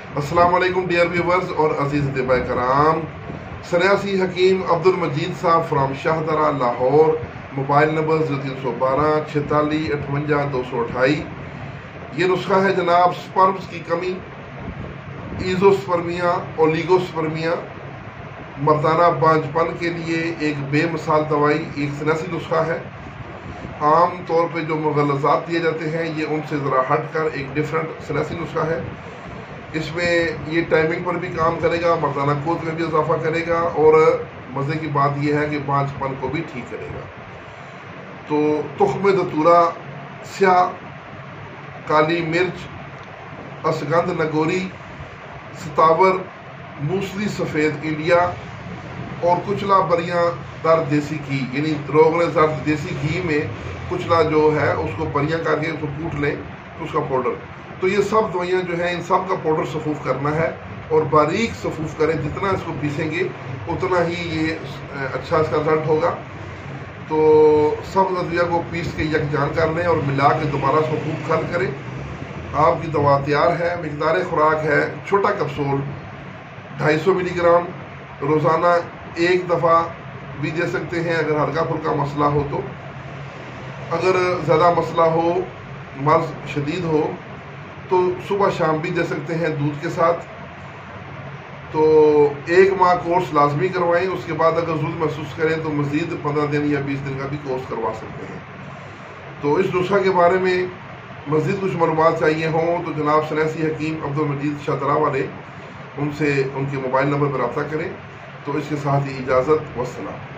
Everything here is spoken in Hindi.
अस्सलाम वालेकुम डियर व्यूवर्स और अजीज दिबाए कराम। सन्यासी हकीम अब्दुल मजीद साहब from Shahdara Lahore. Mobile number 0312 46 58 228। ये नुस्खा है जनाब स्पर्म्स की कमी, ईजोस्पर्मिया, ओलिगोस्पर्मिया, मर्दाना बांझपन के लिए एक बेमिसाल दवाई, एक सन्यासी नुस्खा है। आम तौर पे जो मुगलज़ात दिए जाते हैं ये उनसे ज़रा हट कर एक डिफरेंट सन्यासी नुस्खा है। इसमें ये टाइमिंग पर भी काम करेगा, मर्दाना क़ुव्वत में भी इजाफा करेगा और मज़े की बात यह है कि बांझपन को भी ठीक करेगा। तो तुख्म दतूरा, स्याह, काली मिर्च, असगंध नगोरी, सतावर, मूसली सफ़ेद इंडिया और कुचला बरियाँ दर देसी घी, यानी रोगने जर्द देसी घी में कुचला जो है उसको बरियाँ करके उसको कूट लें तो उसका पाउडर। तो ये सब दवाइयाँ जो हैं इन सब का पाउडर सफूफ करना है और बारीक सफूफ करें। जितना इसको पीसेंगे उतना ही ये अच्छा इसका रिजल्ट होगा। तो सब अद्विया को पीस के यकजान कर लें और मिला के दोबारा इसको खूब खल करें। आपकी दवा तैयार है। मिकदार खुराक है छोटा कैप्सूल 250 मिलीग्राम, रोज़ाना एक दफ़ा भी दे सकते हैं अगर हल्का फुल्का मसला हो तो। अगर ज़्यादा मसला हो, मर्ज़ शदीद हो तो सुबह शाम भी दे सकते हैं दूध के साथ। तो 1 माह कोर्स लाजमी करवाएं। उसके बाद अगर ज़रूरत महसूस करें तो मज़ीद 15 दिन या 20 दिन का भी कोर्स करवा सकते हैं। तो इस नुस्खा के बारे में मज़ीद कुछ मालूमात चाहिए हों तो जनाब सन्यासी हकीम अब्दुल मजीद शाहदरा वाले उनसे उनके मोबाइल नंबर पर रब्ता करें। तो इसके साथ ही इजाज़त, वस्सलाम।